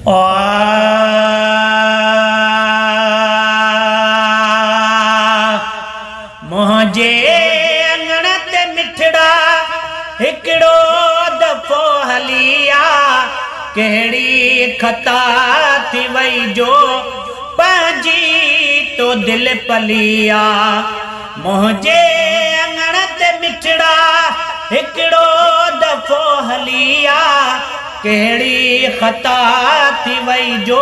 मुझे अंगण ते मिठड़ा हिकड़ो दफ़ो हलिया कहिड़ी खता थी वई जो पंहिंजी तो दिल पलिया। मुझे अंगण ते मिठड़ा हिकड़ो दफ़ो हलिया कहिड़ी खता थी वई जो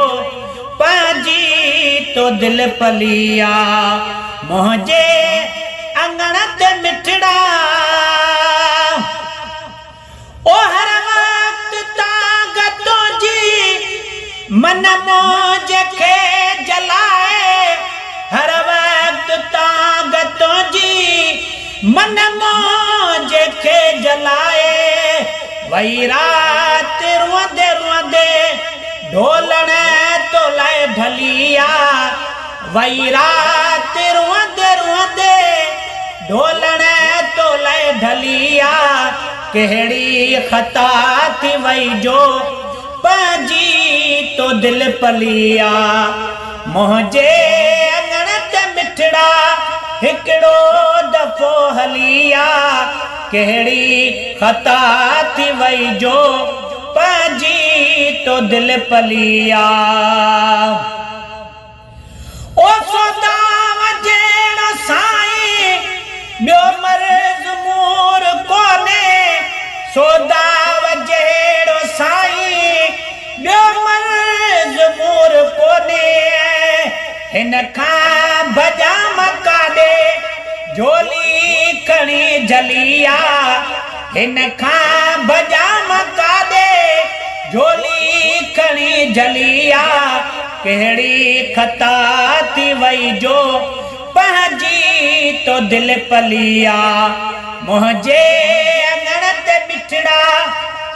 पंहिंजी तो दिल पलिया। मुझे अंगण ते मिठड़ा ओ हर वक्त ताकतों जी मन मौज के जलाए, हर वक्त ताकतों जी मन मौज के जलाए। वही रात रुंदे रुंदे ढोलण तो लाए ढलिया, वही रात रुंदे रुंदे ढोलण तो लाए ढलिया कहिड़ी खता थी वई जो पंहिंजी तो दिल पलिया। मुझे अंगण ते मिठड़ा हिकड़ो दफ़ो हलिया कहिड़ी खता थी वई जो पंहिंजी तो दिल पलिया। ओ सोदाव जहिड़ो साईं ॿियो मर्ज़ मूर कोन्हे, सोदाव जहिड़ो साईं ॿियो मर्ज़ मूर कोन्हे। हिन खां भॼा मकाॾे झोली खणी झलिया, हिन खां भॼा मकाॾे झोली खणी झलिया कहिड़ी खता थी वई जो पंहिंजी तो दिल पलिया। मुझे अंगण ते मिठड़ा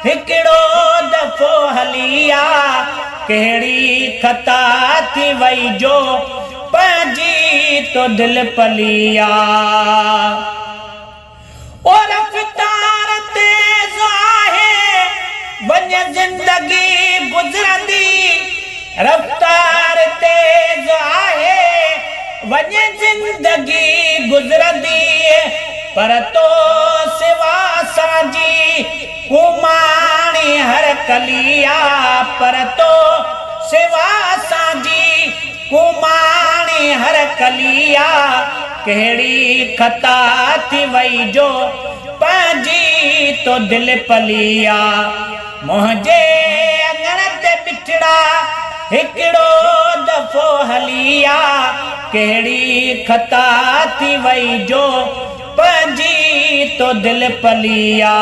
हिकड़ो दफ़ो हलिया कहिड़ी खता थी वई जो पंहिंजी तो दिल पलिया। ओ रफ़्तार तेज़ आहे वञ ज़िंदगी गुज़रंदी, रफ़्तार तेज़ आहे वञ ज़िंदगी गुज़रंदी। पर तो सिवा साजी कुमाणी हर कलिया, पर तो सिवा साजी कुमाणी हर कलिया कहिड़ी खता थी वई जो पंहिंजी तो दिल पलिया। मुझे अंगण ते मिठड़ा हिकड़ो दफ़ो हलिया कहिड़ी खता थी वई जो पंहिंजी तो दिल पलिया।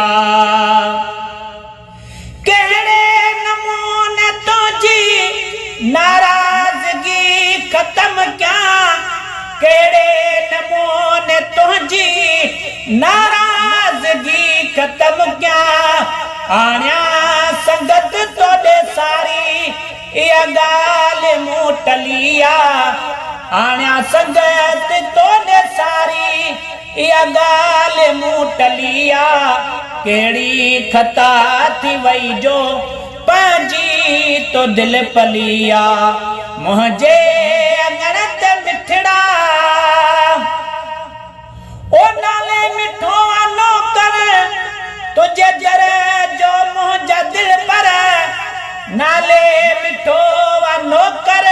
कहिड़े नमूने तुंहिंजी नाराज़गी ख़त्म कयां, कहिड़े नमूने तुंहिंजी नाराज़गी ख़त्म कयां। आणिया संगत तोॾे सारी इहा ॻाल्हि मूं टलिया, आणिया संगत तोॾे सारी इहा ॻाल्हि मूं टलिया कहिड़ी खता थी वई जो पंहिंजी तो दिल पलिया। मुझे अंगण ते मिठड़ा ओ नाले मिठो आनो कर तुझे जर जो मुंहिंजा दिल पर, नाले मिठो आनो कर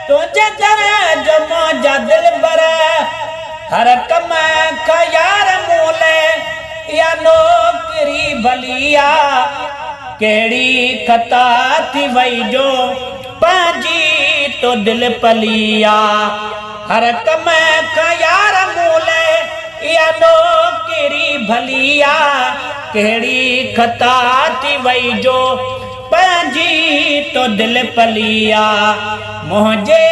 तुझे जर जो मुंहिंजा दिल पर। हर कम का यार मूले या नौकरी भलिया कहिड़ी खता थी वई जो पंहिंजी तो दिल पलिया। हर कम का यार मूले या नौकरी भलिया कहिड़ी खता थी वई जो पंहिंजी तो दिल पलिया। मुझे